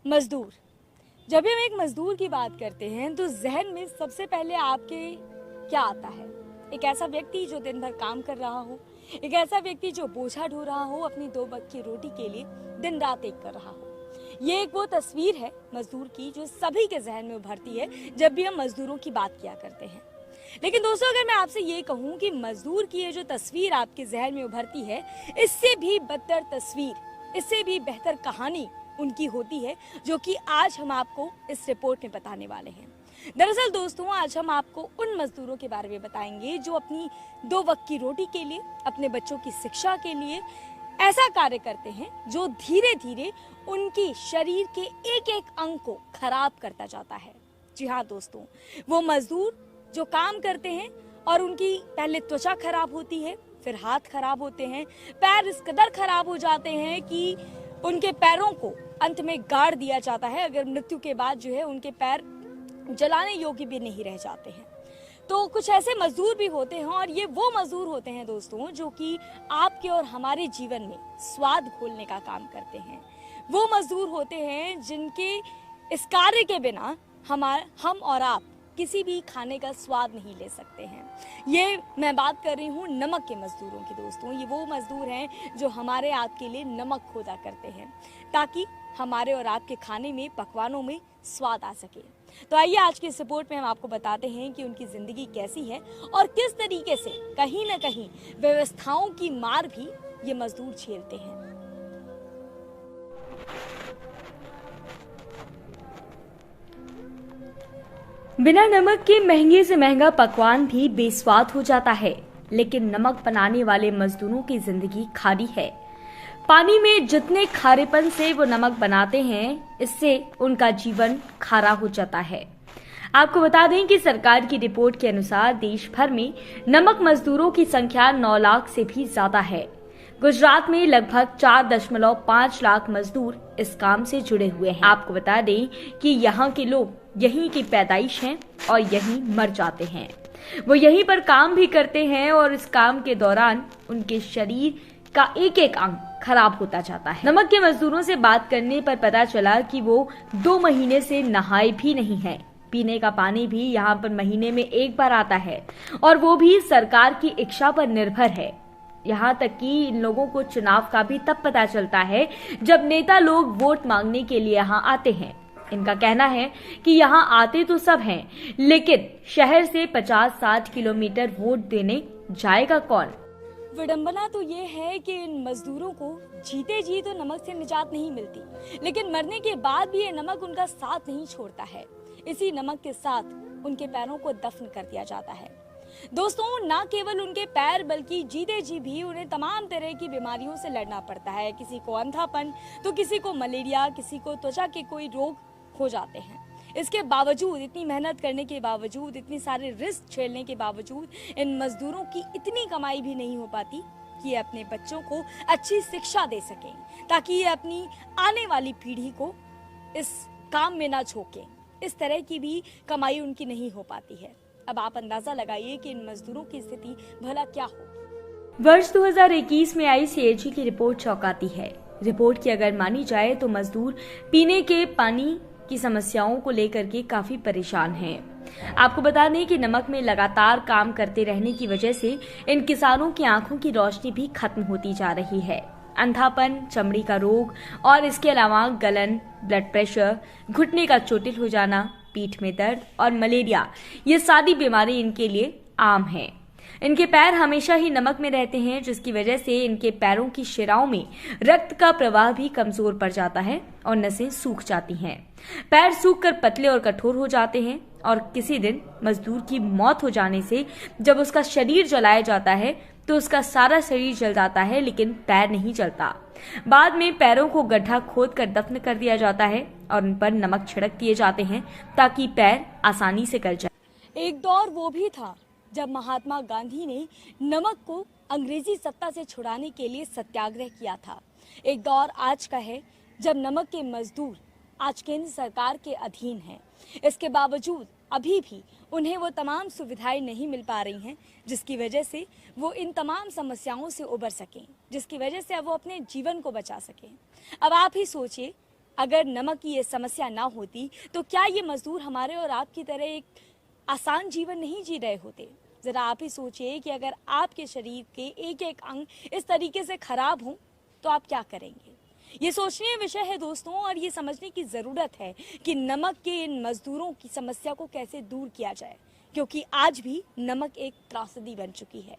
मजदूर। जब भी हम एक मजदूर की बात करते हैं तो जहन में सबसे पहले आपके क्या आता है? एक ऐसा व्यक्ति जो दिन भर काम कर रहा हो, एक ऐसा व्यक्ति जो बोझा ढो रहा हो, अपनी दो वक्त की रोटी के लिए दिन रात एक कर रहा हो। ये एक वो तस्वीर है मजदूर की जो सभी के जहन में उभरती है जब भी हम मजदूरों की बात किया करते हैं। लेकिन दोस्तों, अगर मैं आपसे ये कहूँ कि मजदूर की ये जो तस्वीर आपके जहन में उभरती है, इससे भी बदतर तस्वीर, इससे भी बेहतर कहानी उनकी होती है, जो कि आज हम आपको इस रिपोर्ट में बताने वाले हैं। दरअसल दोस्तों, आज हम आपको उन मजदूरों के बारे में बताएंगे जो अपनी दो वक्त की रोटी के लिए, अपने बच्चों की शिक्षा के लिए ऐसा कार्य करते हैं जो धीरे धीरे उनकी शरीर के एक एक अंग को खराब करता जाता है। जी हाँ दोस्तों, वो मजदूर जो काम करते हैं और उनकी पहले त्वचा खराब होती है, फिर हाथ खराब होते हैं, पैर इस कदर खराब हो जाते हैं कि उनके पैरों को अंत में गाड़ दिया जाता है। अगर मृत्यु के बाद जो है उनके पैर जलाने योग्य भी नहीं रह जाते हैं। तो कुछ ऐसे मजदूर भी होते हैं, और ये वो मजदूर होते हैं दोस्तों जो कि आपके और हमारे जीवन में स्वाद घोलने का काम करते हैं। वो मजदूर होते हैं जिनके इस कार्य के बिना हम और आप किसी भी खाने का स्वाद नहीं ले सकते हैं। ये मैं बात कर रही हूँ नमक के मजदूरों की दोस्तों। ये वो मजदूर हैं जो हमारे आपके लिए नमक खोदा करते हैं ताकि हमारे और आपके खाने में, पकवानों में स्वाद आ सके। तो आइए आज की इस रिपोर्ट में हम आपको बताते हैं कि उनकी जिंदगी कैसी है और किस तरीके से कहीं न कहीं व्यवस्थाओं की मार भी ये मजदूर झेलते हैं। बिना नमक के महंगे से महंगा पकवान भी बेस्वाद हो जाता है, लेकिन नमक बनाने वाले मजदूरों की जिंदगी खारी है। पानी में जितने खारेपन से वो नमक बनाते हैं, इससे उनका जीवन खारा हो जाता है। आपको बता दें कि सरकार की रिपोर्ट के अनुसार देश भर में नमक मजदूरों की संख्या 9 लाख से भी ज्यादा है। गुजरात में लगभग 4.5 लाख मजदूर इस काम से जुड़े हुए हैं। आपको बता दें कि यहाँ के लोग यहीं की पैदाइश हैं और यहीं मर जाते हैं। वो यहीं पर काम भी करते हैं और इस काम के दौरान उनके शरीर का एक एक अंग खराब होता जाता है। नमक के मजदूरों से बात करने पर पता चला कि वो 2 महीने से नहाए भी नहीं है। पीने का पानी भी यहाँ पर महीने में एक बार आता है, और वो भी सरकार की इच्छा पर निर्भर है। यहाँ तक कि इन लोगों को चुनाव का भी तब पता चलता है जब नेता लोग वोट मांगने के लिए यहाँ आते हैं। इनका कहना है कि यहाँ आते तो सब हैं, लेकिन शहर से 50-60 किलोमीटर वोट देने जाएगा कौन? विडंबना तो ये है कि इन मजदूरों को जीते जी तो नमक से निजात नहीं मिलती, लेकिन मरने के बाद भी ये नमक उनका साथ नहीं छोड़ता है। इसी नमक के साथ उनके पैरों को दफन कर दिया जाता है। दोस्तों, ना केवल उनके पैर बल्कि जीते जी भी उन्हें तमाम तरह की बीमारियों से लड़ना पड़ता है। किसी को अंधापन, तो किसी को मलेरिया, किसी को त्वचा के कोई रोग हो जाते हैं। इसके बावजूद, इतनी मेहनत करने के बावजूद, इतनी सारे रिस्क झेलने के बावजूद इन मजदूरों की इतनी कमाई भी नहीं हो पाती कि ये अपने बच्चों को अच्छी शिक्षा दे सकें, ताकि ये अपनी आने वाली पीढ़ी को इस काम में ना झोंकें। इस तरह की भी कमाई उनकी नहीं हो पाती है। अब आप अंदाजा लगाइए कि इन मजदूरों की स्थिति भला क्या हो। वर्ष 2021 में आई सीएजी की रिपोर्ट चौंकाती है। रिपोर्ट की अगर मानी जाए तो मजदूर पीने के पानी की समस्याओं को लेकर के काफी परेशान हैं। आपको बता दें कि नमक में लगातार काम करते रहने की वजह से इन किसानों की आंखों की रोशनी भी खत्म होती जा रही है। अंधापन, चमड़ी का रोग और इसके अलावा गलन, ब्लड प्रेशर, घुटने का चोटिल हो जाना, पीठ में दर्द और मलेरिया, ये सारी बीमारी इनके लिए आम हैं। इनके पैर हमेशा ही नमक में रहते हैं, जिसकी वजह से इनके पैरों की शिराओं में रक्त का प्रवाह भी कमजोर पड़ जाता है और नसें सूख जाती हैं। पैर सूखकर पतले और कठोर हो जाते हैं, और किसी दिन मजदूर की मौत हो जाने से जब उसका शरीर जलाया जाता है तो उसका सारा शरीर जल जाता है, लेकिन पैर नहीं जलता। बाद में पैरों को गड्ढा खोद कर दफन कर दिया जाता है और उन पर नमक छिड़क दिए जाते हैं ताकि पैर आसानी से गल जाए। एक दौर वो भी था जब महात्मा गांधी ने नमक को अंग्रेजी सत्ता से छुड़ाने के लिए सत्याग्रह किया था। एक दौर आज का है जब नमक के मजदूर आज केंद्र सरकार के अधीन हैं। इसके बावजूद अभी भी उन्हें वो तमाम सुविधाएं नहीं मिल पा रही हैं, जिसकी वजह से वो इन तमाम समस्याओं से उबर सकें, जिसकी वजह से अब वो अपने जीवन को बचा सकें। अब आप ही सोचिए, अगर नमक की ये समस्या ना होती तो क्या ये मजदूर हमारे और आपकी तरह एक आसान जीवन नहीं जी रहे होते। जरा आप ही सोचिए कि अगर आपके शरीर के एक एक अंग इस तरीके से खराब हों तो आप क्या करेंगे। ये सोचनीय विषय है दोस्तों, और ये समझने की जरूरत है कि नमक के इन मजदूरों की समस्या को कैसे दूर किया जाए, क्योंकि आज भी नमक एक त्रासदी बन चुकी है।